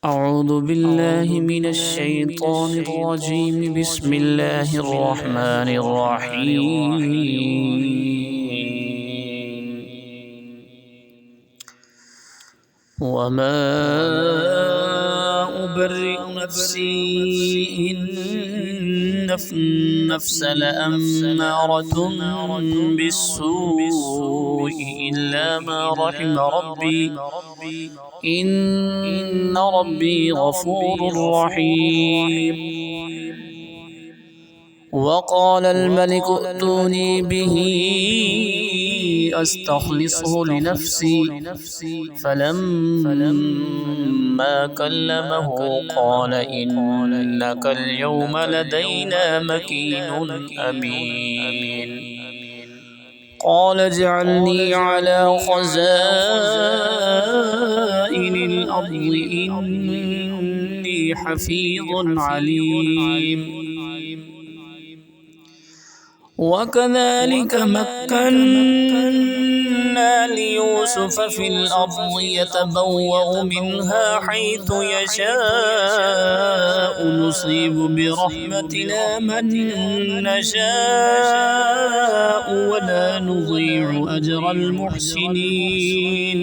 أعوذ بالله من الشيطان الرجيم. بسم الله الرحمن الرحيم. وما أبرئ نفسي إن النفس لأمارة بالسوء إلا ما رحم ربي إن ربي غفور رحيم. وقال الملك ائتوني به أستخلصه لنفسي فلما كلمه قال إنك اليوم لدينا مكين أمين. قال اجعلني على خزائن الأرض إني حفيظ عليم. وكذلك مكنا ليوسف في الأرض يتبوأ منها حيث يشاء نصيب برحمتنا من نشاء ولا نضيع أجر المحسنين.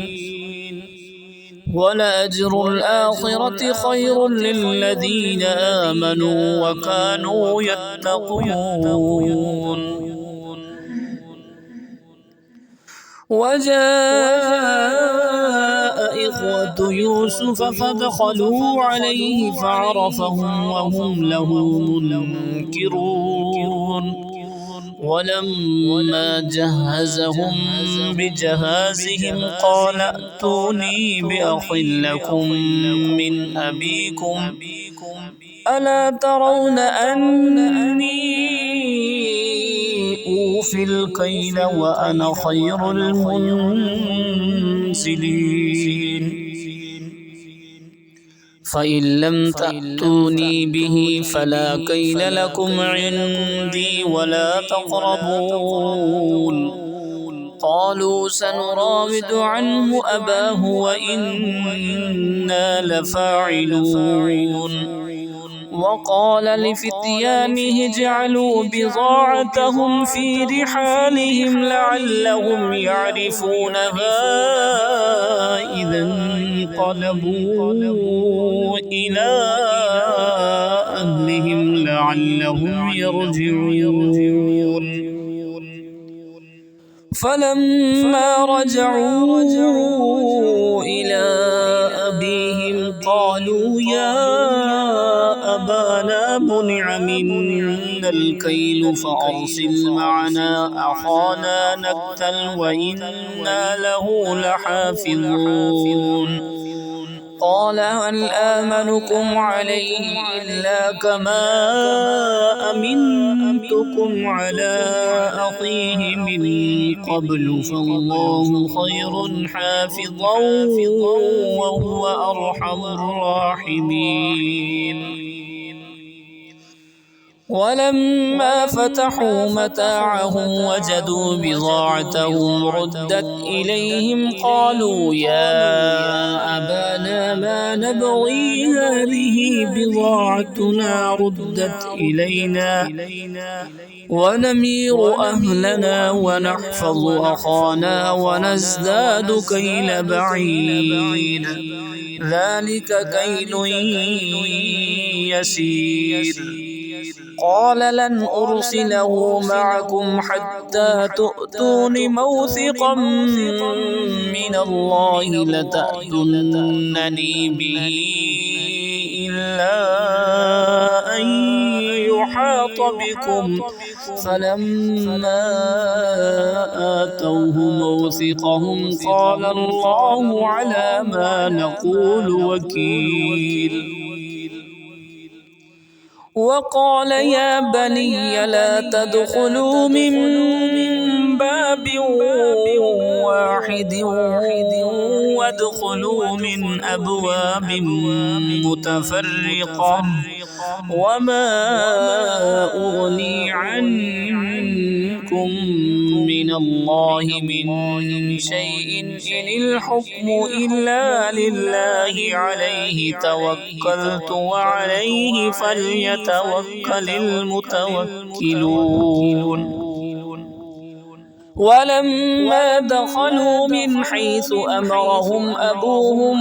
ولأجر الآخرة خير للذين آمنوا وكانوا يتقون. وجاء إخوة يوسف فدخلوا عليه فعرفهم وهم له منكرون. ولما جهزهم بجهازهم قال ائتوني بأخ لكم من أبيكم ألا ترون أني أوفي الكيل وأنا خير المنزلين. فإن لم تأتوني به فلا كيل لكم عندي ولا تقربون. قالوا سنراود عنه أباه وإنا لفاعلون. وقال لفتيانه اجعلوا بضاعتهم في رحالهم لعلهم يعرفونها إذا انقلبوا إلى أهلهم لعلهم يرجعون. فلما رجعوا إلى أبيهم قالوا يا أبانا منع منا الكيل فأرسل معنا أخانا نكتل وإنا له لحافظون. قال هل آمنكم عليه إلا كما أمنتكم على أخيه من قبل فالله خير حافظا وهو أرحم الراحمين. ولما فتحوا متاعهم وجدوا بضاعتهم ردت إليهم قالوا يا أبانا ما نبغي هذه بضاعتنا ردت إلينا ونمير أهلنا ونحفظ أخانا ونزداد كيل بعيد ذلك كيل يسير. قال لن أرسله معكم حتى تؤتون موثقا من الله لتأتونني به إلا أن يحاط بكم. فلما آتوه موثقهم قال الله على ما نقول وكيل. وقال يا بني لا تدخلوا من باب واحد وادخلوا من أبواب متفرقة وما أغني عنكم منكم من الله من شيء إن الحكم إلا لله عليه توكلت وعليه فليتوكل المتوكلون ولما دخلوا من حيث أمرهم أبوهم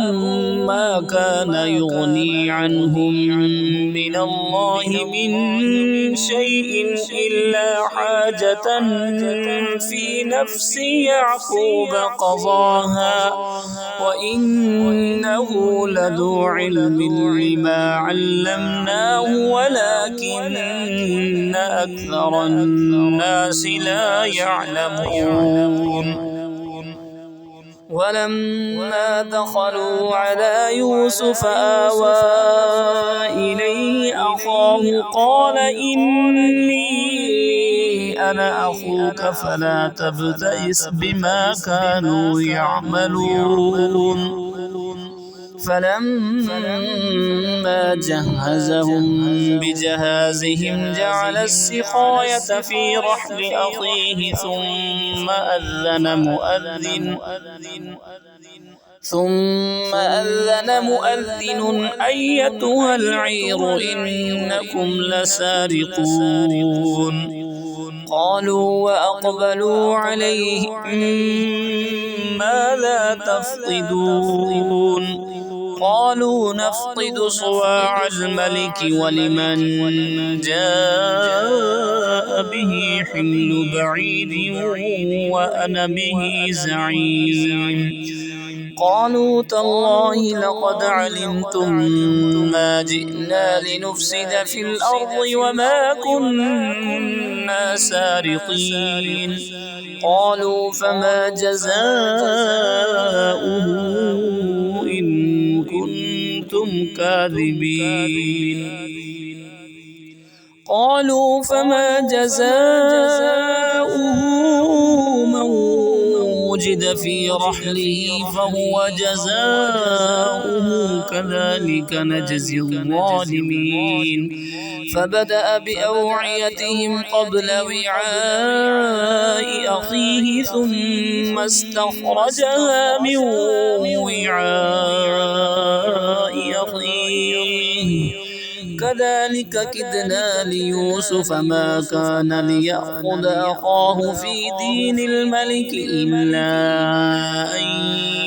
ما كان يغني عنهم من الله من شيء إلا حاجة في نفس يعقوب قضاها وإنه لذو علم لما علمناه ولكن أكثر الناس لا يعلمون ولما دخلوا على يوسف آوى إليه أخاه قال إني أنا أخوك فلا تبتئس بما كانوا يعملون فلما جهزهم بجهازهم جعل السقاية في رحل أخيه ثم أذن مؤذن أيتها العير إنكم لسارقون قالوا وأقبلوا عليهم ماذا تفقدون قالوا نفقد صواع الملك ولمن جاء به حمل بعيد وأنا به زعيم قالوا تالله لقد علمتم ما جئنا لنفسد في الأرض وما كنا سارقين قالوا فما جزاؤه إن كنتم كاذبين قالوا فما جزاؤه من وجد في رحله فهو جزاؤه كذلك نجزي الظالمين فبدأ بأوعيتهم قبل وعاء أخيه ثم استخرجها من وعاء أخيه كذلك كدنا ليوسف ما كان ليأخذ أخاه في دين الملك إلا أن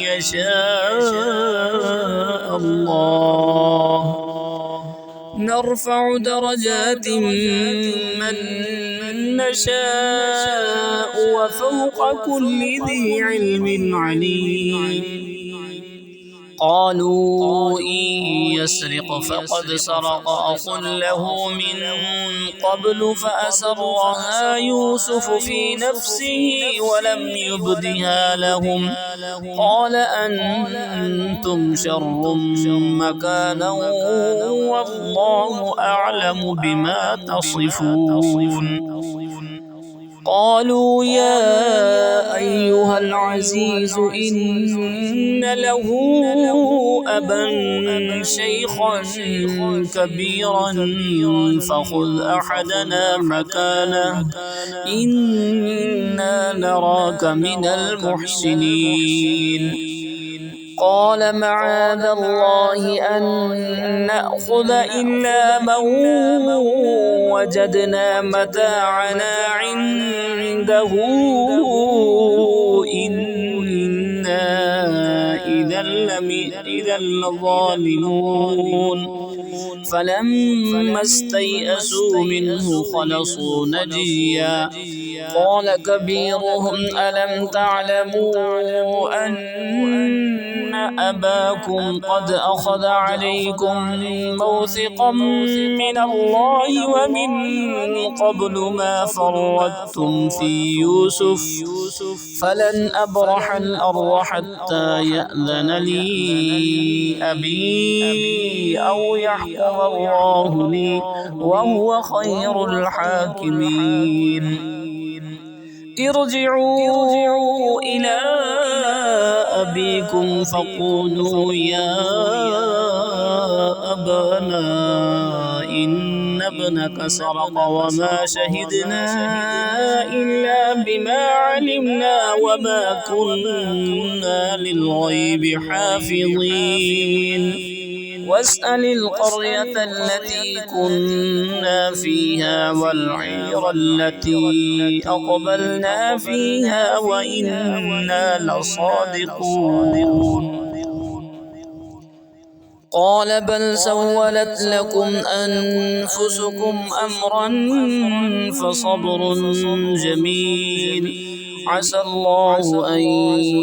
يشاء الله نرفع درجات من نشاء وفوق كل ذي علم عليم قالوا إن يسرق فقد سرق أخ له من قبل فأسرها يوسف في نفسه ولم يبدها لهم قال أنتم شر مكانا والله أعلم بما تصفون قالوا يا أيها العزيز إن له أبا شيخا كبيرا فخذ أحدنا مكانه إنا نراك من المحسنين قال معاذ الله أن نأخذ إلا من وجدنا متاعنا عنده إنا إذا لظالمون فلما استيئسوا منه خلصوا نجيا قال كبيرهم ألم تعلموا أن أباكم قد أخذ عليكم موثقا من الله ومن قبل ما فرطتم في يوسف فلن أبرح الأرض حتى يأذن لي أبي أو يحكم الله لي وهو خير الحاكمين ارجعوا إلى أبيكم فقولوا يا أبانا إن إن ابنك سرق وما شهدنا إلا بما علمنا وما كنا للغيب حافظين واسأل القرية التي كنا فيها والعير التي أقبلنا فيها وإنا لصادقون قال بل سولت لكم أنفسكم أمرا فصبر جميل عسى الله أن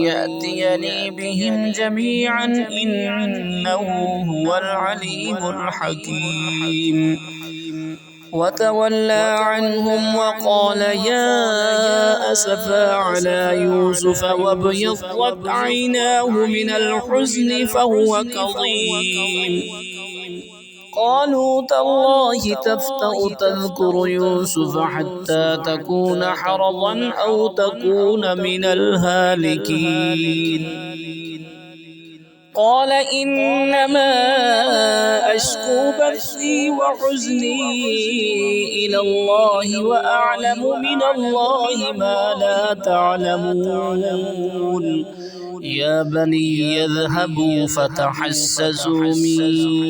يأتيني بهم جميعا إنه هو العليم الحكيم وتولى عنهم وقال يا أسفا على يوسف وابيضت عيناه من الحزن فهو كظيم قالوا تالله تفتأ تذكر يوسف حتى تكون حرضا أو تكون من الهالكين قال إنما أشكو بثي وحزني إلى الله وأعلم من الله ما لا تعلمون يا بني يذهبوا فتحسسوا من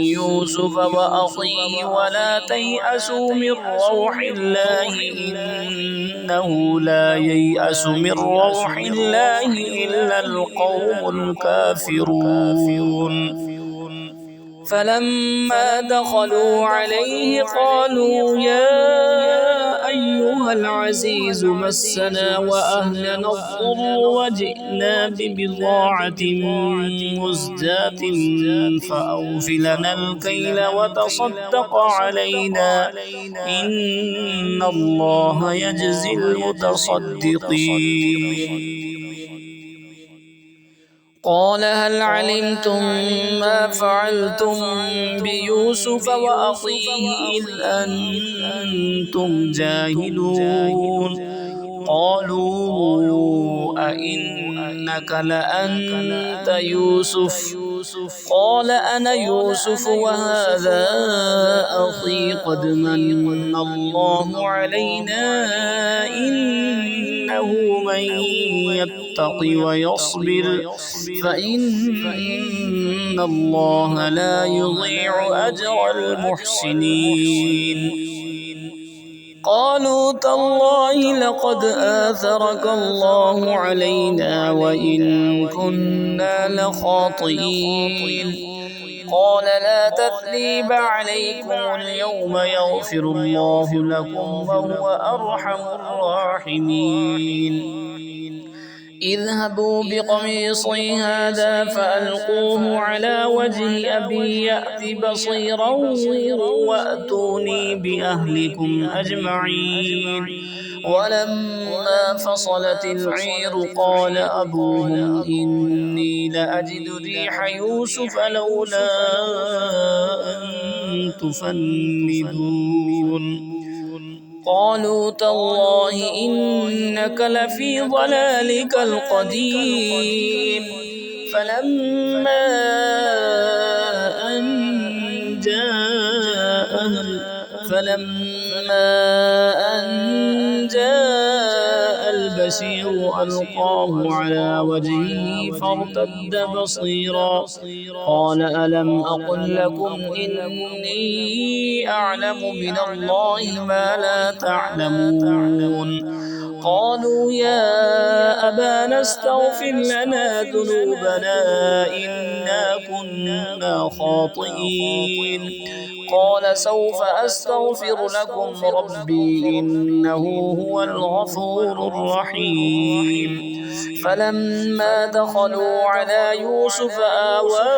يوسف وأخيه ولا تيأسوا من روح الله إنه لا ييأس من روح الله إلا القوم الكافرون فلما دخلوا عليه قالوا يا أيها العزيز مسنا وأهلنا الضر وجئنا ببضاعة مزجاة فأوف لنا الكيل وتصدق علينا إن الله يجزي المتصدقين قال هل علمتم ما فعلتم بيوسف وأخيه إذ أنتم جاهلون قالوا أئنك لأنت يوسف قال أنا يوسف وهذا أخي قد من الله علينا إنه من يتق ويصبر فإن الله لا يضيع أجر المحسنين قالوا تالله لقد آثرك الله علينا وإن كنا لخاطئين قال لا تثريب عليكم اليوم يغفر الله لكم وهو أرحم الراحمين اذهبوا بقميصي هذا فألقوه على وجه أبي يأت بصيرا وأتوني بأهلكم أجمعين ولما فصلت العير قال أبوهم إني لأجد ريح يوسف لولا أن تفندون قالوا تالله إنك لفي ضلالك القديم فلما أن جاء البشير ألقاه على وجهه فارتد بصيرا قال ألم أقل لكم إني أعلم من الله ما لا تعلمون قالوا يا أبانا استغفر لنا ذنوبنا إنا كنا خاطئين قال سوف أستغفر لكم ربي إنه هو الغفور الرحيم فلما دخلوا على يوسف آوى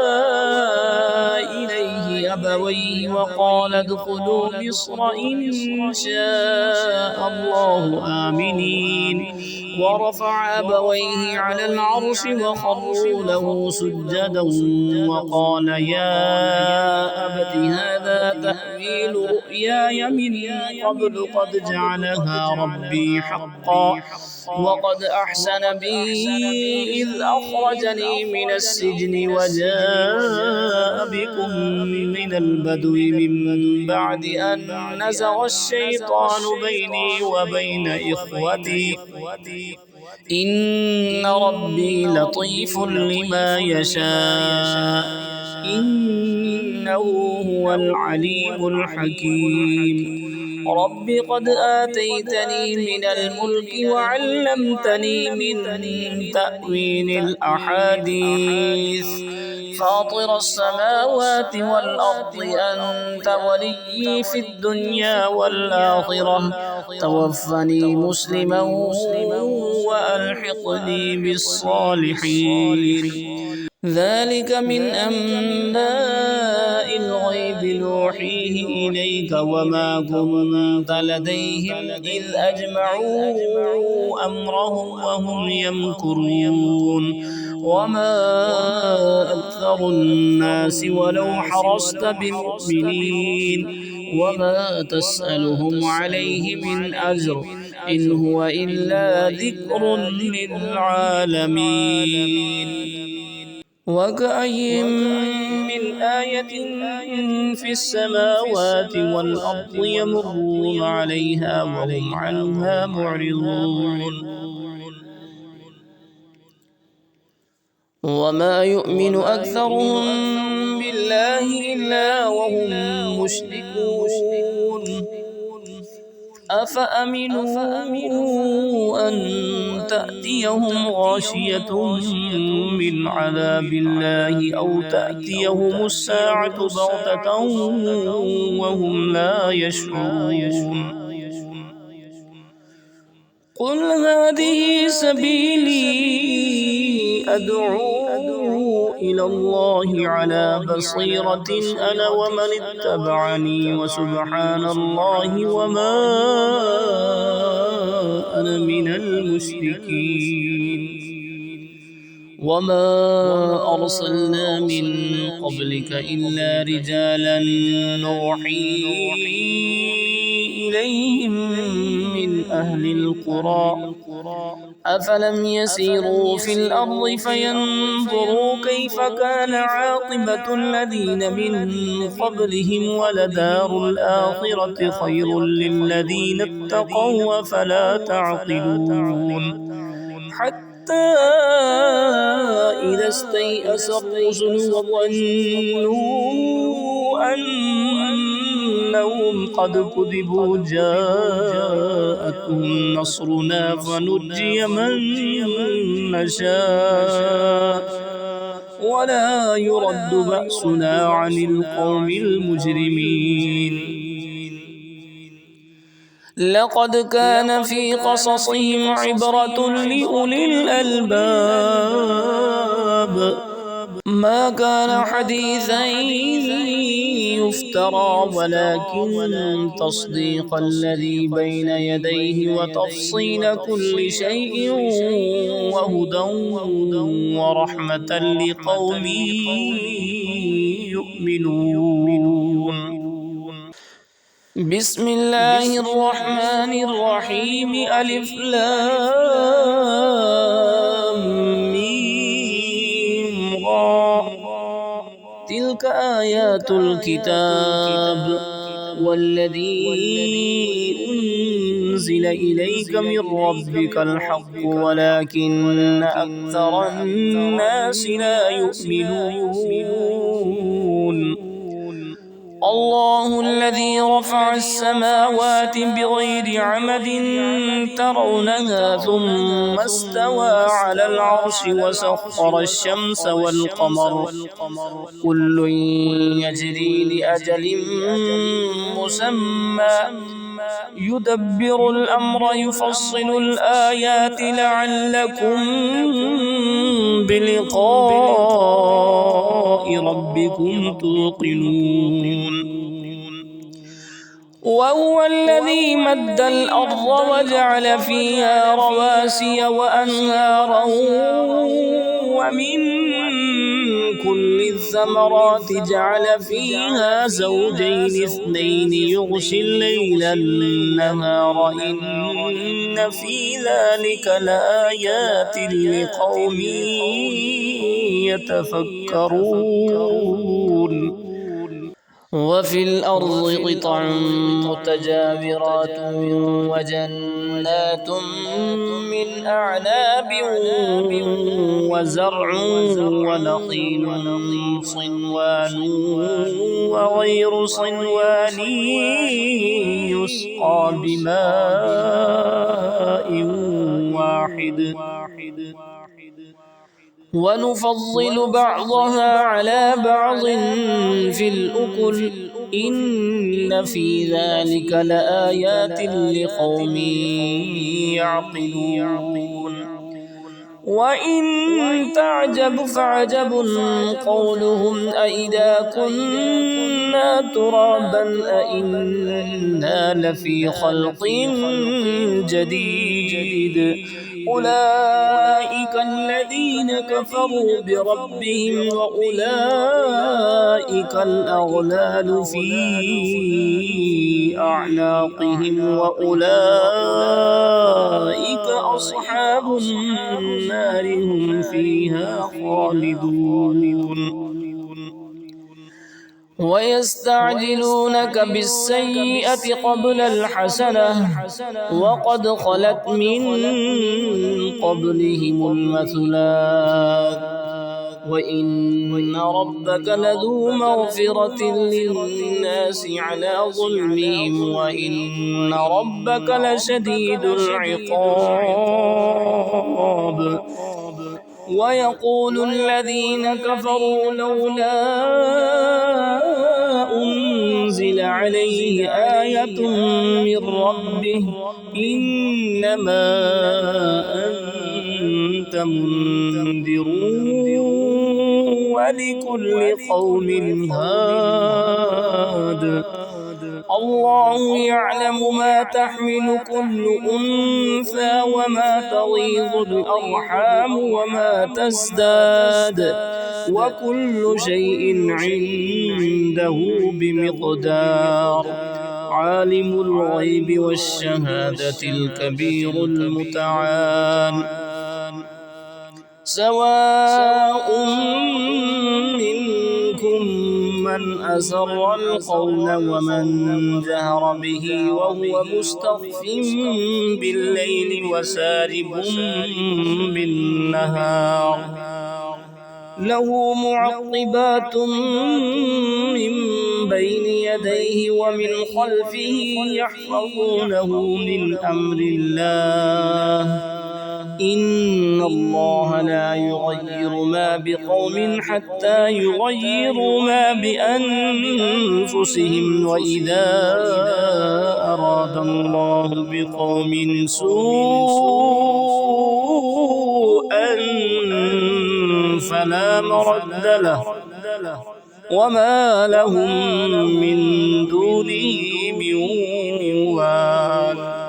إليه أبويه وقال ادخلوا مصر إن شاء الله آمنين ورفع أبويه على العرش وخروا له سجدا وقال يا أبت هذا تأويل رؤياي من قبل قد جعلها ربي حقا وقد أحسن بي إذ أخرجني من السجن وجاء بكم من البدو من بعد أن نزغ الشيطان بيني وبين إخوتي إن ربي لطيف لما يشاء إنه هو العليم الحكيم رب قد آتيتني من الملك وعلمتني من تأويل الأحاديث فاطر السماوات والأرض أنت وليي في الدنيا والآخرة توفني مسلما وألحقني بالصالحين ذلك من أنباء الغيب نوحيه إليك وما كنت لديهم إذ أجمعوا أمرهم وهم يمكرون وما أكثر الناس ولو حرصت بمؤمنين وما تسألهم عليه من أجر إن هو إلا ذكر للعالمين وكأي من آية في السماوات والأرض يمرون عليها وهم عنها معرضون وما يؤمن أكثرهم بالله إلا وهم مشركون أفأمنوا أن تأتيهم غاشية من عذاب الله أو تأتيهم الساعة بغتة وهم لا يشعرون قل هذه سبيلي أدعو إلى الله على بصيرة أنا ومن اتبعني وسبحان الله وما أنا من المشركين وما أرسلنا من قبلك إلا رجالا نوحي إليهم من أهل القرى أفلم يسيروا في الأرض فينظروا كيف كان عاقبة الذين من قبلهم ولدار الآخرة خير للذين اتقوا أفلا تعقلون حتى إذا استيأس الرسل وظنوا أنهم قد كذبوا جاءتهم نصرنا فنجي من نشاء ولا يرد بأسنا عن القوم المجرمين لقد كان في قصصهم عبرة لأولي الألباب ما كان حديثا يفترى ولكن تصديق الذي بين يديه وتفصيل كل شيء وهدى ورحمة لقوم يؤمنون بسم الله الرحمن الرحيم ألف لام ميم را تلك آيات الكتاب والذي أنزل إليك من ربك الحق ولكن أكثر الناس لا يؤمنون الله الذي رفع السماوات بغير عمد ترونها ثم استوى على العرش وسخر الشمس والقمر كل يجري لأجل مسمى يدبر الأمر يفصل الآيات لعلكم بلقاء ربكم توقنون وهو الذي مد الأرض وجعل فيها رواسي وأنهارا ومن كل الثمرات جعل فيها زوجين اثنين يغشي الليل النهار إن في ذلك لآيات لقوم يتفكرون وفي الأرض قطع متجاورات وجنات من أعناب وزرع ونخيل صنوان وغير صنوان يسقى بماء واحد ونفضل بعضها على بعض في الأكل إن في ذلك لآيات لقوم يعقلون وإن تعجب فعجب قولهم أإذا كنا ترابا أإنا لفي خلق جديد أولئك الذين كفروا بربهم وأولئك الأغلال في أعناقهم وأولئك أصحاب النار هم فيها خالدون ويستعجلونك بالسيئة قبل الحسنة وقد خلت من قبلهم المثلات وإن ربك لذو مغفرة للناس على ظلمهم وإن ربك لشديد العقاب ويقول الذين كفروا لولا أنزل عليه آية من ربه إنما أنت منذر ولكل قوم هاد الله يعلم ما تحمل كل أنثى وما تغيض الأرحام وما تزداد وكل شيء عنده بمقدار عالم الغيب والشهادة الكبير المتعال سواء منكم من أسر القول ومن جهر به وهو مستخف بالليل وسارب بالنهار له معقبات من بين يديه ومن خلفه يحفظونه من أمر الله إن الله لا يغير ما بقوم حتى يغيروا ما بأنفسهم وإذا أراد الله بقوم سوءا فلا مرد له وما لهم من دونه من وال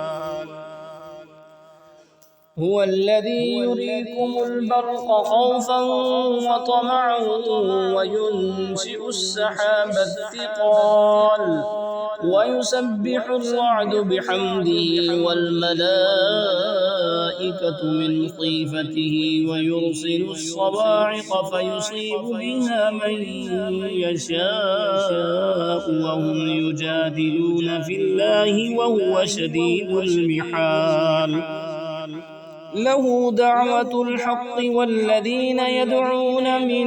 هو الذي يريكم البرق خوفا وطمعا وينشئ السحاب الثقال ويسبح الرعد بحمده والملائكة من خيفته ويرسل الصواعق فيصيب بها من يشاء وهم يجادلون في الله وهو شديد المحال له دعوة الحق والذين يدعون من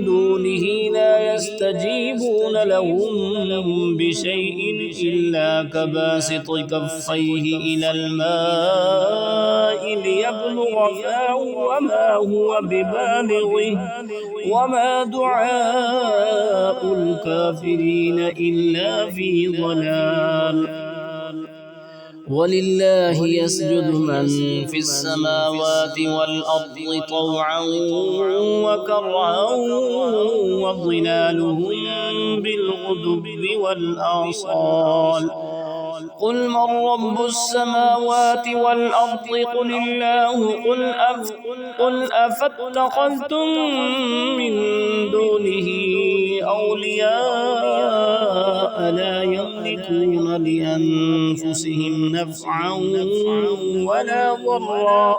دونه لا يستجيبون لهم بشيء إلا كباسط كفيه إلى الماء ليبلغ فاه وما هو ببالغه وما دعاء الكافرين إلا في ضلال ولله يسجد من في السماوات والأرض طوعا وكرها وظلالهم بالغدب والآصال قل من رب السماوات والأرض قل الله قل أفاتخذتم من دونه أولياء لا يملكون لأنفسهم نفعا ولا ضرا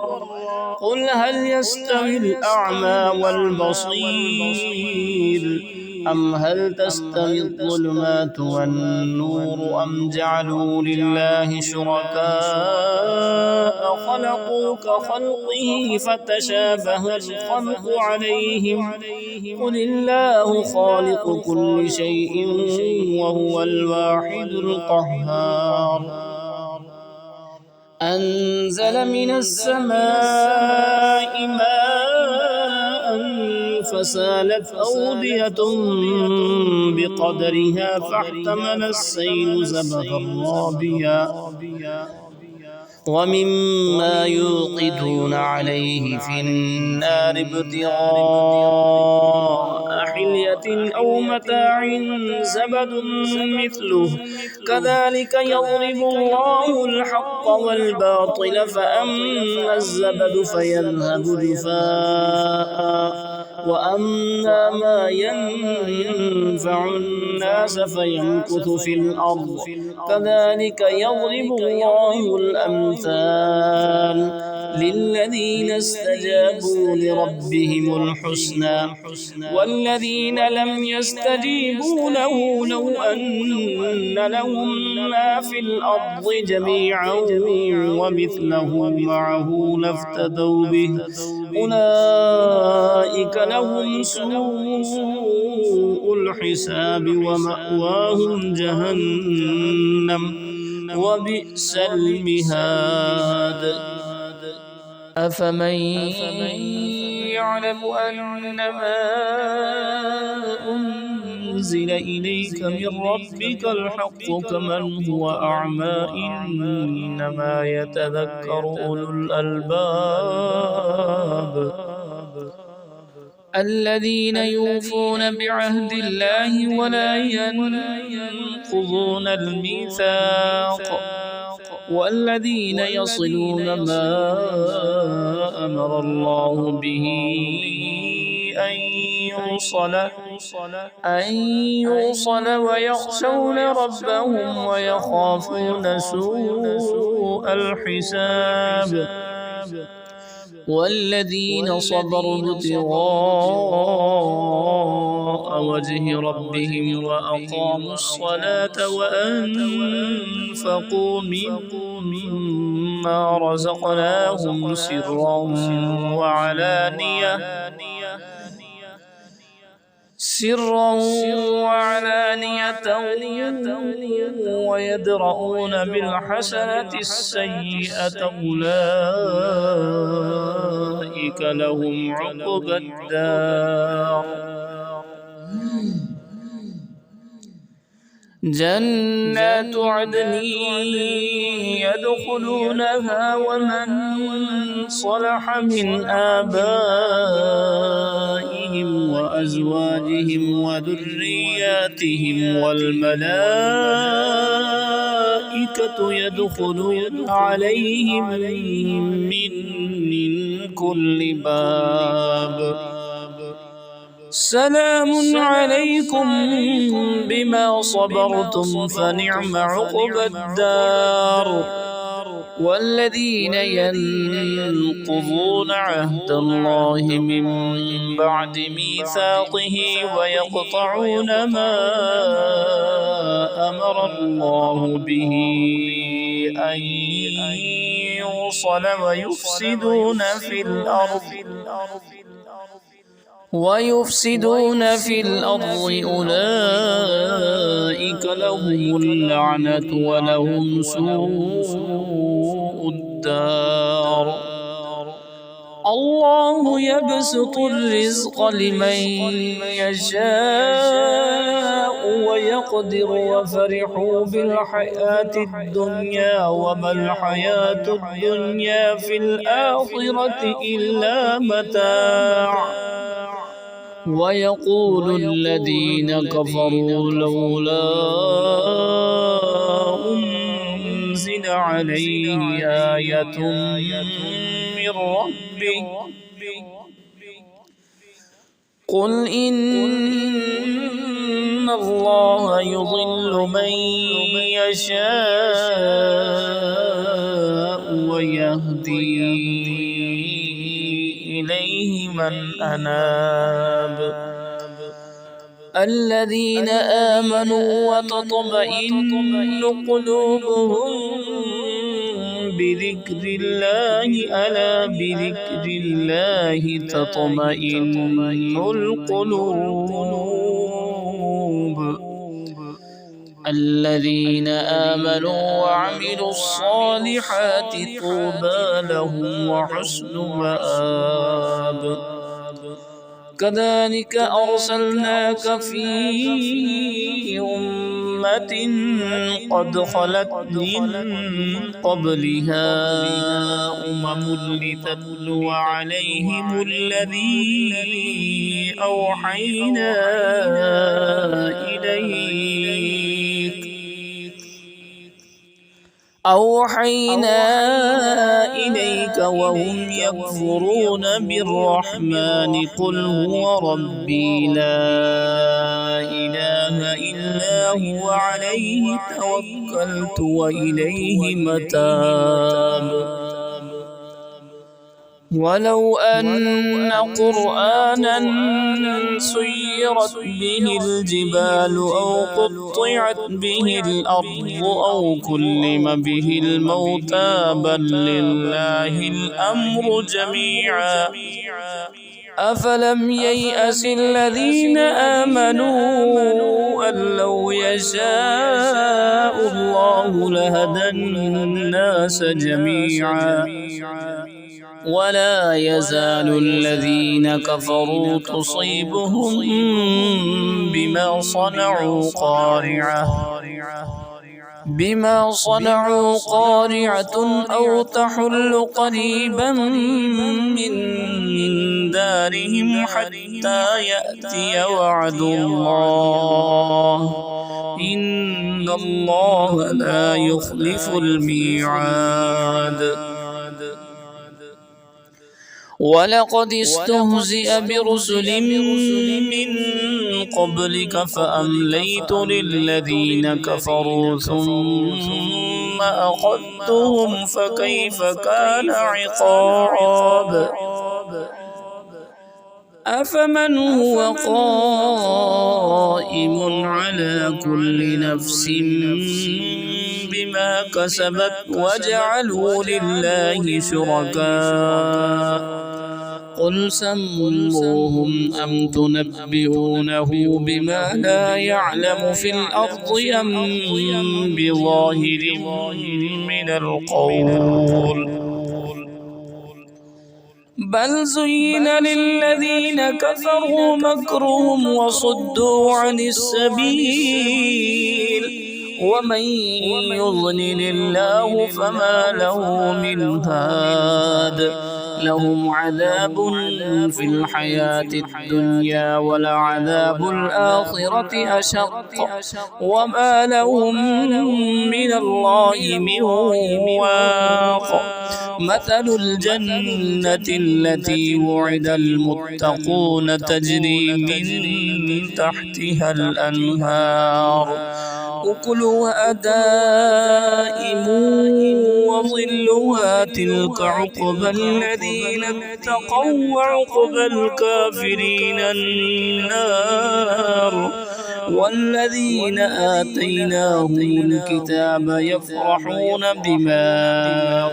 قل هل يستوي الأعمى والبصير أم هل تستوي الظلمات والنور أم جعلوا لله شركاء خلقوا كخلقه فتشابه الخلق عليهم قل الله خالق كل شيء وهو الواحد القهار أنزل من السماء ماء فسالت أودية بقدرها فاحتمل السيل زبدا رابيا ومما يوقدون عليه في النار ابتغاء حلية أو متاع زبد مثله كذلك يضرب الله الحق والباطل فأما الزبد فيذهب جفاء وأما ما ينفع الناس فيمكث في الأرض كذلك يضرب الله الأمثال للذين استجابوا لربهم الحسنى والذين لم يستجيبوا له لو أن لهم ما في الأرض جميعا ومثله معه لافتدوا به أولئك لهم سوء الحساب ومأواهم جهنم وبئس المهاد أفمن يعلم أنما أنزل إليك من ربك الحق كمن هو أعمى إنما يتذكر أولو الألباب الذين يوفون بعهد الله ولا ينقضون الميثاق والذين يصلون ما أمر الله به أن يوصل ويخشون ربهم ويخافون سوء الحساب والذين صبروا ابتغاء وجه ربهم وأقاموا الصلاة وأنفقوا مما رزقناهم سرا وعلانية ويدرؤون بالحسنة السيئة أولئك لهم عقبى الدار جنات عدن يدخلونها ومن صلح من آبائهم وأزواجهم وذرياتهم والملائكة يدخلون عليهم من كل باب سلام عليكم بما صبرتم فنعم عقبى الدار والذين ينقضون عهد الله من بعد ميثاقه ويقطعون ما أمر الله به أن يوصل ويفسدون في الأرض أولئك لهم اللعنة ولهم سوء الدار الله يبسط الرزق لمن يشاء ويقدر وفرحوا بالحياة الدنيا وما الحياة الدنيا في الآخرة إلا متاع ويقول الذين كفروا لولا عليه آية من ربه قل إن الله يضل من يشاء ويهدي إليه من أناب الذين آمنوا وتطمئن قلوبهم بذكر الله ألا بذكر الله تطمئن القلوب الذين آمنوا وعملوا الصالحات طوبى لهم وحسن مآب كذلك أرسلناك في أمة قد خلت من قبلها لتتلو عليهم الذي أوحينا إليك وهم يكفرون بالرحمن قل هو ربي لا إله إلا هو عليه توكلت وإليه متاب ولو أن قرآنا سيرت به الجبال أو قطعت به الأرض أو كلم به الموتى بل لله الأمر جميعا أفلم ييأس الذين آمنوا أن لو يشاء الله لهدى الناس جميعا ولا يزال الذين كفروا تصيبهم بما صنعوا قارعة أو تحل قريبا من دارهم حتى يأتي وعد الله إن الله لا يخلف الميعاد ولقد استهزئ برسل من قبلك فأمليت للذين كفروا ثم أخذتهم فكيف كان عقاب أفمن هو قائم على كل نفس بما كسبت وجعلوا لله شركاء قل سموهم أم تنبئونه بما لا يعلم في الأرض أم بظاهر من القول بل زين للذين كفروا مكرهم وصدوا عن السبيل ومن يضلل الله فما له من هاد لهم عذاب في الحياة الدنيا ولعذاب الآخرة أشق وما لهم من الله من واق مثل الجنة التي وعد المتقون تجري من تحتها الأنهار أكلها دائم وظلها تلك عقبى الذين اتقوا وعقبى الكافرين النار والذين آتيناهم الكتاب يفرحون بما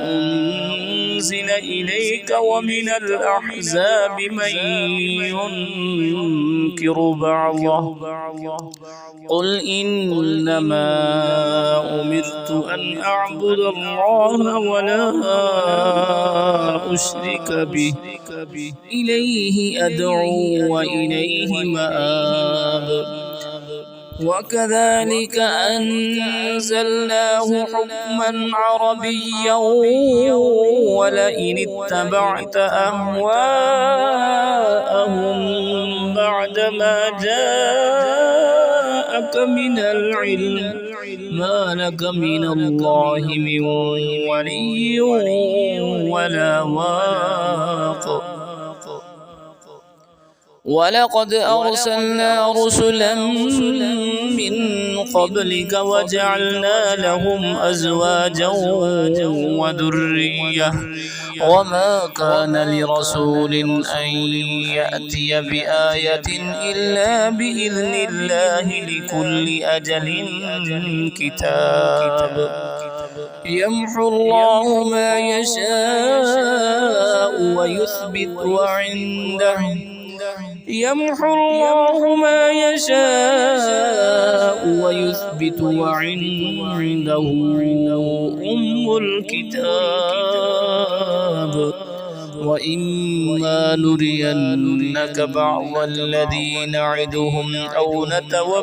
أنزل إليك ومن الأحزاب من ينكر بعضه قل إنما أمرت أن أعبد الله ولا أشرك به إليه أدعو وإليه مآب وكذلك أنزلناه حكما عربيا ولئن اتبعت أهواءهم بعدما جاءك لك من العلم ما لك من الله من ولي ولا واق. ولقد أرسلنا رسلا من قبلك وجعلنا لهم أزواجا وذرية وما كان لرسول أن يأتي بآية إلا بإذن الله لكل أجل كتاب. يمحو الله ما يشاء ويثبت وعنده أم الكتاب. وإما نرينك بعض الذي نعدهم أو نتوفينك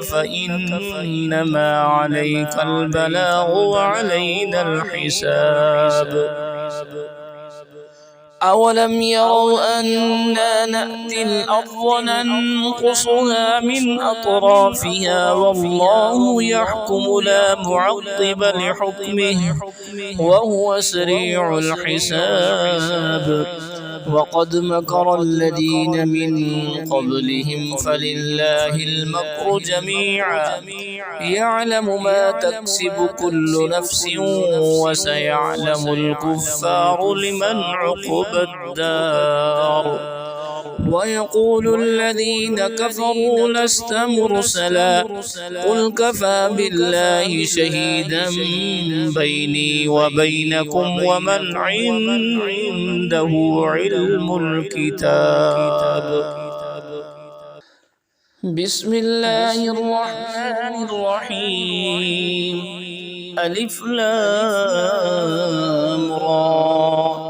فإنما عليك البلاغ وعلينا الحساب. أولم يروا أنا نأتي الأرض ننقصها من أطرافها والله يحكم لا معقب لحكمه وهو سريع الحساب. وقد مكر الذين من قبلهم فلله المكر جميعا يعلم ما تكسب كل نفس وسيعلم الكفار لمن عقبى الدار. ويقول الذين كفروا لست مرسلا قل كفى بالله شهيدا بيني وبينكم ومن عنده علم الكتاب. بسم الله الرحمن الرحيم. ألف لام را.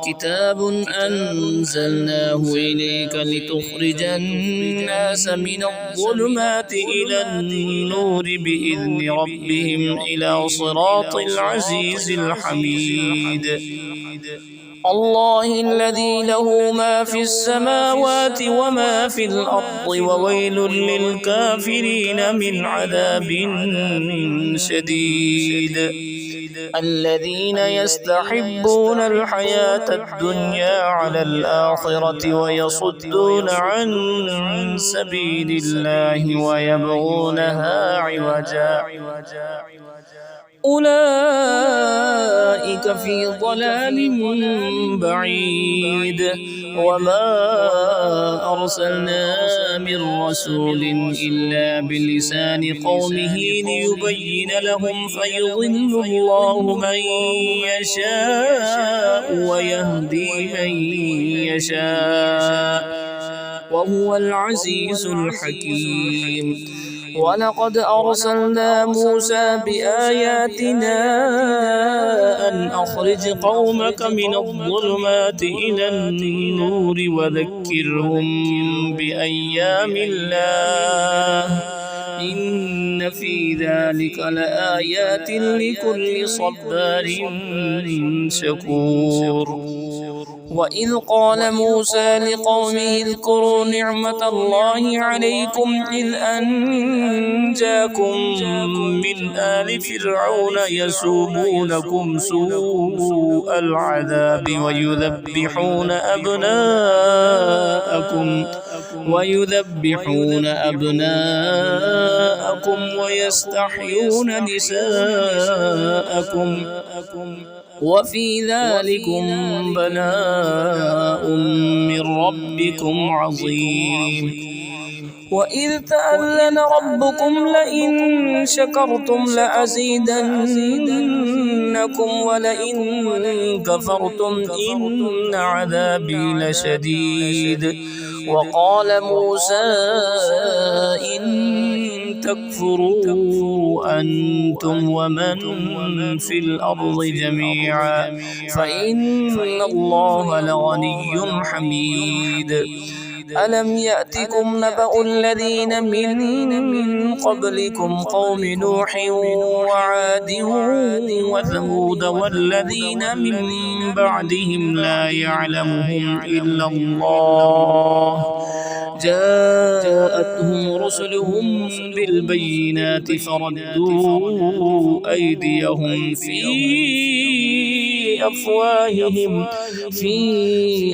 كتاب أنزلناه إليك لتخرج الناس من الظلمات إلى النور بإذن ربهم إلى صراط العزيز الحميد. الله الذي له ما في السماوات وما في الأرض وويل للكافرين من عذاب شديد. الذين يستحبون الحياة الدنيا على الآخرة ويصدون عن سبيل الله ويبغونها عوجا أولئك في ضلال بعيد. وما أرسلنا من رسول إلا بلسان قومه ليبين لهم فيضل الله من يشاء ويهدي من يشاء وهو العزيز الحكيم. ولقد أرسلنا موسى بآياتنا أن أخرج قومك من الظلمات إلى النور وذكرهم بأيام الله إن في ذلك لآيات لكل صبار شكور. وإذ قال موسى لقومه اذكروا نعمة الله عليكم إذ أنجاكم من آل فرعون يسومونكم سوء العذاب ويذبحون أبناءكم ويستحيون نساءكم وفي ذلكم بلاء من ربكم عظيم. وإذ تأذن ربكم لئن شكرتم لأزيدنكم ولئن كفرتم إن عذابي لشديد. وقال موسى إن تكفروا أنتم ومن في الأرض جميعا فإن الله لغني حميد. ألم يأتكم نبأ الذين من قبلكم قوم نوح وعاد وثمود والذين من بعدهم لا يعلمهم إلا الله جاءتهم رسلهم بالبينات فردوا أيديهم في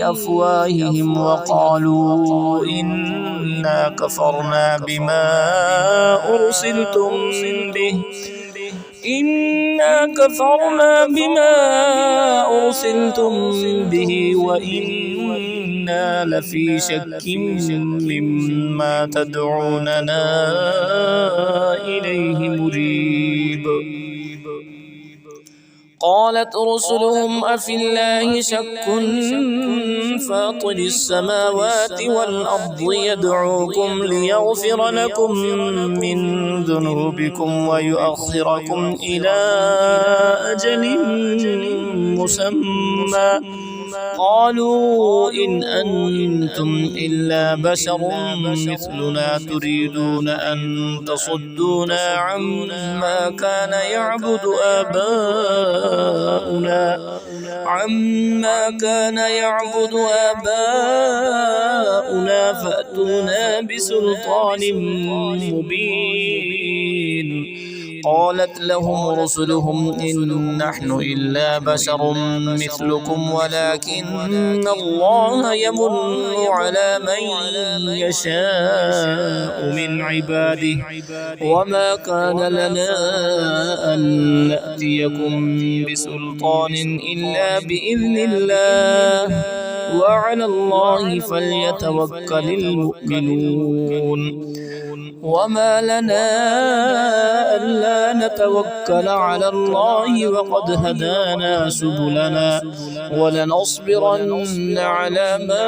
أفواههم وقالوا إنا كفرنا بما أرسلتم به وإنا لفي شك مما تدعوننا إليه مريب. قالت رسلهم أفي الله شك فاطر السماوات والأرض يدعوكم ليغفر لكم من ذنوبكم ويؤخركم إلى أجل مسمى قالوا إن أنتم إلا بشر مثلنا تريدون أن تصدونا عما كان يعبد آباؤنا فأتونا بسلطان مبين. قالت لهم رسلهم إن نحن إلا بشر مثلكم ولكن الله يمن على من يشاء من عباده وما كان لنا أن نأتيكم بسلطان إلا بإذن الله وعلى الله فليتوكل المؤمنون. وما لنا ألا نتوكل على الله وقد هدانا سبلنا ولنصبرن على ما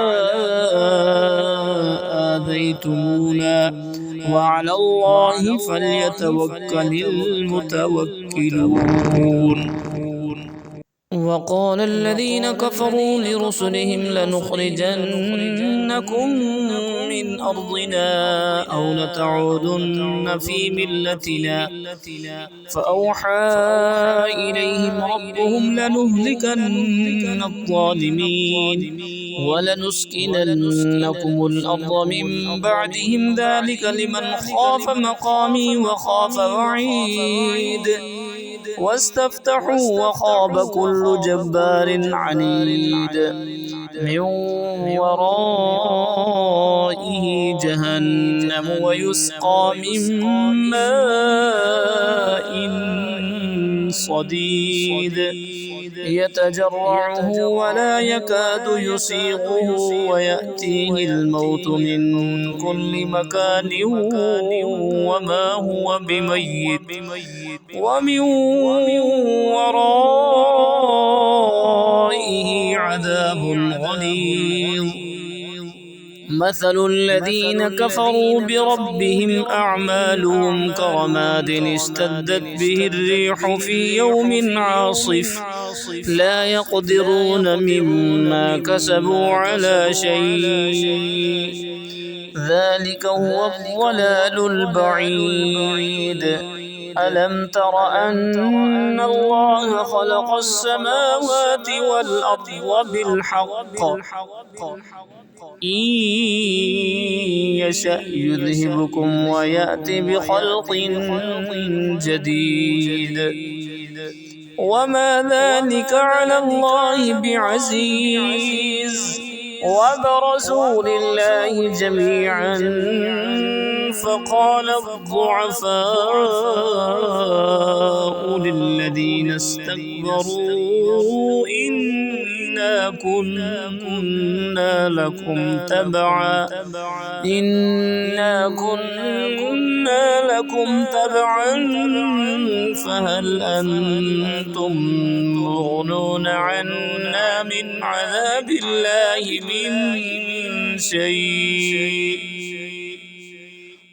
آذيتمونا وعلى الله فليتوكل المتوكلون. وقال الذين كفروا لرسلهم لنخرجنكم من أرضنا أو لتعودن في ملتنا فأوحى إليهم ربهم لنهلكن الظالمين ولنسكننكم الأرض من بعدهم ذلك لمن خاف مقامي وخاف وعيد واستفتحوا وخاب كل جبار عنيد من ورائه جهنم ويسقى من ماء صديد يتجرعه ولا يكاد يسيغه ويأتيه الموت من كل مكان وما هو بميت ومن ورائه عذاب غليظ. مثل الذين كفروا بربهم أعمالهم كرماد اشتدت به الريح في يوم عاصف لا يقدرون مما كسبوا على شيء ذلك هو الضلال البعيد. ألم تر أن الله خلق السماوات والأرض بالحق إن يشأ يذهبكم ويأتي بخلق جديد وما ذلك على الله بعزيز. وبرزوا لله جميعا فقال الضعفاء للذين استكبروا إنا كنا لكم تبعا فهل أنتم مغنون عنا من عذاب الله من شيء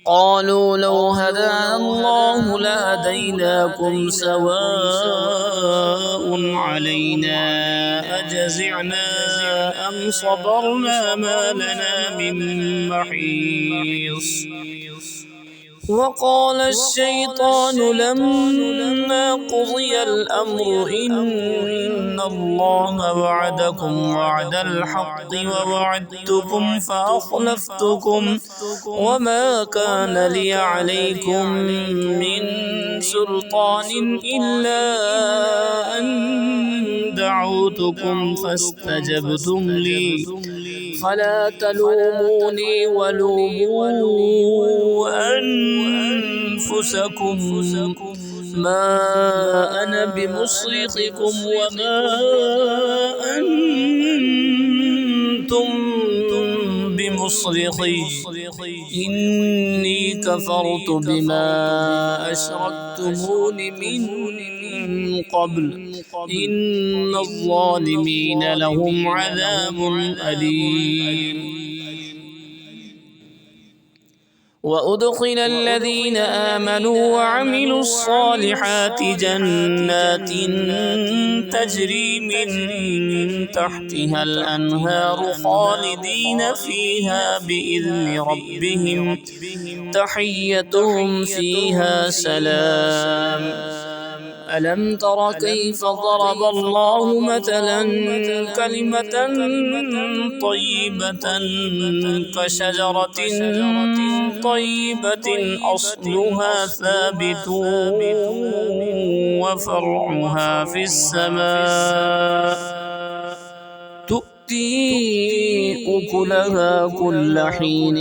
قالوا لو هدانا الله لهديناكم سواء علينا أجزعنا أم صبرنا ما لنا من محيص. وقال الشيطان لما قضي الأمر إن الله وعدكم وعد الحق ووعدتكم فأخلفتكم وما كان لي عليكم من سلطان إلا أن دعوتكم فاستجبتم لي فلا تلوموني ولوموا أنفسكم ما أنا بمصرخكم وما أنتم بمصرخي إني كفرت بما أشركتمون من قبل إن الظالمين لهم عذاب أليم. وأدخل الذين آمنوا وعملوا الصالحات جنات تجري من تحتها الأنهار خالدين فيها بإذن ربهم تحيتهم فيها سلام. ألم تر كيف ضرب الله مثلا كلمة طيبة كشجرة طيبة أصلها ثابت وفرعها في السماء تؤتي أكلها كل حين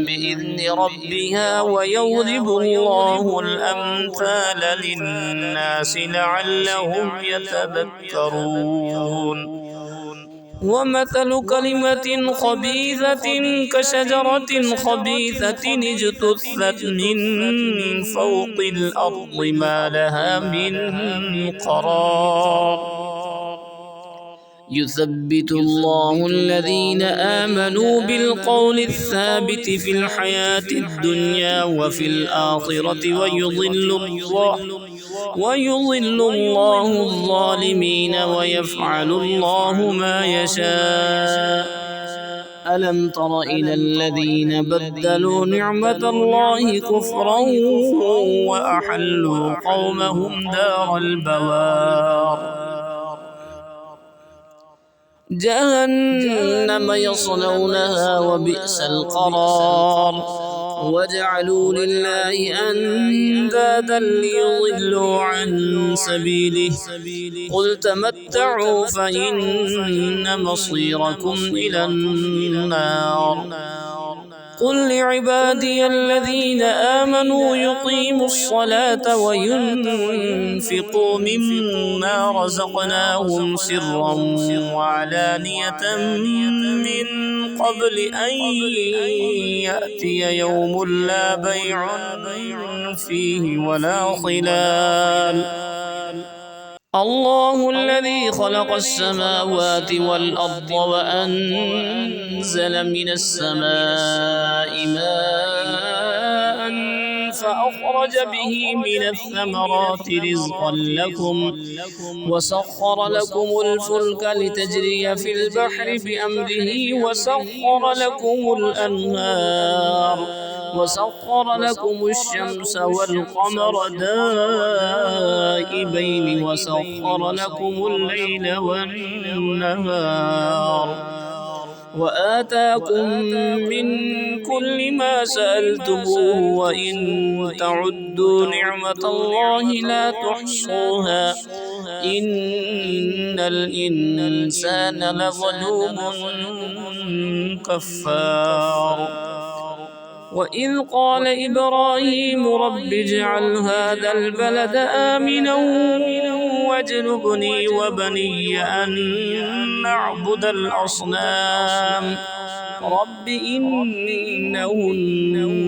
بإذن ربها ويضرب الله الأمثال للناس لعلهم يتذكرون. ومثل كلمة خبيثة كشجرة خبيثة اجتثت من فوق الأرض ما لها من قرار. يثبت الله الذين آمنوا بالقول الثابت في الحياة الدنيا وفي الآخرة ويضل الله الظالمين ويفعل الله ما يشاء. ألم تر إلى الذين بدلوا نعمة الله كفرا وأحلوا قومهم دار البوار جهنم يصلونها وبئس القرار. وجعلوا لله أندادا ليضلوا عن سبيله قل تمتعوا فإن مصيركم إلى النار. قل لعبادي الذين آمنوا يقيموا الصلاة وينفقوا مما رزقناهم سرا وعلانية من قبل أن يأتي يوم لا بيع فيه ولا خلال. الله الذي خلق السماوات والأرض وأنزل من السماء ماء فأخرج به من الثمرات رزقا لكم وسخر لكم الفلك لتجري في البحر بأمره وسخر لكم الأنهار وسخر لكم الشمس والقمر دائبين وسخر لكم الليل والنهار وآتاكم من كل ما سألتموه وإن تعدوا نعمة الله لا تحصوها إن الإنسان لظلوم كفار. وإذ قال إبراهيم رب اجعل هذا البلد آمنا واجنبني وبني أن نعبد الأصنام رب إنهن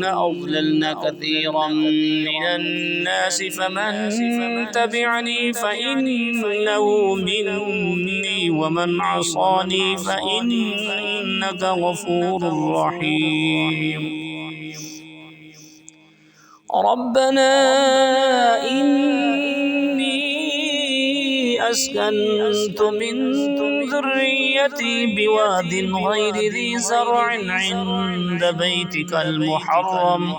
أضللن كثيرا من الناس فمن تبعني فإنه مني ومن عصاني فإنك غفور رحيم. ربنا إني أسكنت من ذريتي بواد غير ذي زرع عند بيتك المحرم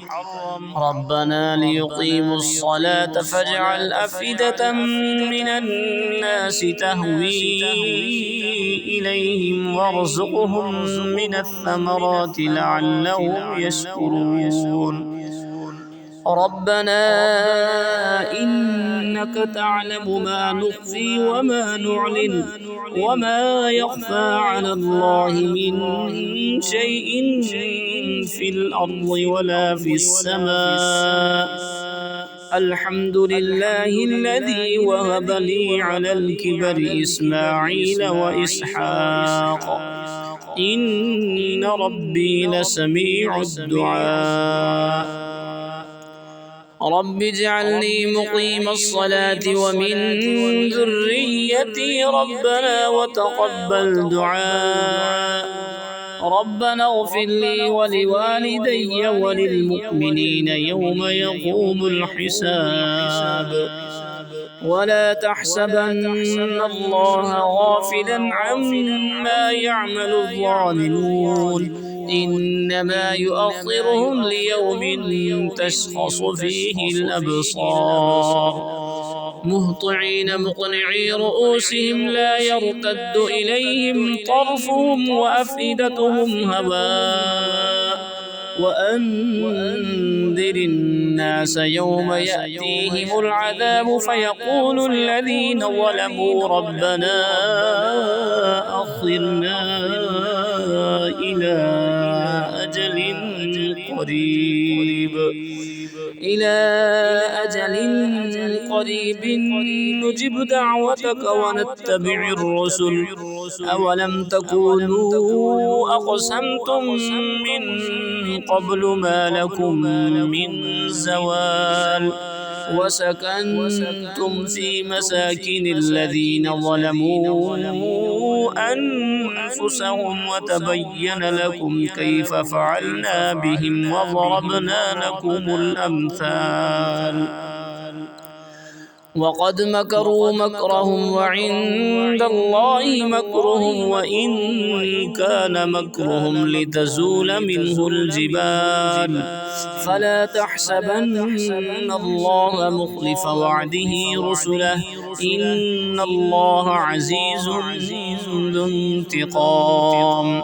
ربنا ليقيموا الصلاة فاجعل أفئدة من الناس تهوي إليهم وارزقهم من الثمرات لعلهم يشكرون ربنا إنك تعلم ما نخفي وما نعلن وما يخفى على الله من شيء في الأرض ولا في السماء الحمد لله الذي وهب لي على الكبر إسماعيل وإسحاق إن ربي لسميع الدعاء رب اجعلني مقيم الصلاة ومن ذريتي ربنا وتقبل دعاء ربنا اغفر لي ولوالدي وللمؤمنين يوم يقوم الحساب ولا تحسبن الله غافلا عما يعمل الظالمون إنما يؤخرهم ليوم تشخص فيه الأبصار مهطعين مقنعي رؤوسهم لا يرتد إليهم طرفهم وأفئدتهم هواء وأنذر الناس يوم يأتيهم العذاب فيقول الذين ظلموا ربنا أخرنا إلى أجل قريب نجب دعوتك ونتبع الرسل أولم تكونوا أقسمتم من قبل ما لكم من زوال وسكنتم في مساكن الذين ظلموا أنفسهم وتبين لكم كيف فعلنا بهم وضربنا لكم الأمثال وقد مكروا مكرهم وعند الله مكرهم وإن كان مكرهم لتزول منه الجبال فلا تحسبن الله مخلف وعده رسله إن الله عزيز ذو انتقام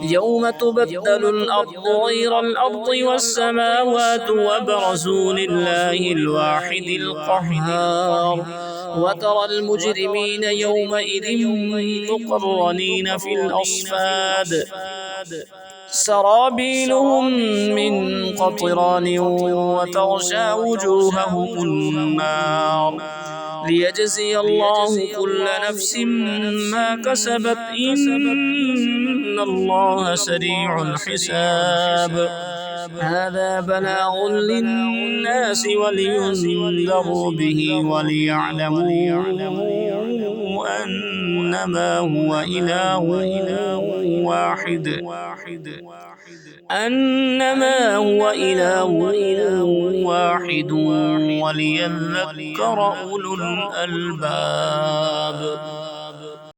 يوم تبدل الأرض غير الأرض والسماوات وبرزوا لله الواحد القهار وترى المجرمين يومئذ مقرنين في الأصفاد سرابيلهم من قطران وتغشى وجوههم النار ليجزي الله كل نفس ما كسبت إن الله سريع الحساب هذا بلاغ للناس ولينذروا به وليعلموا أنما هو إله واحد وليذكر أولو الألباب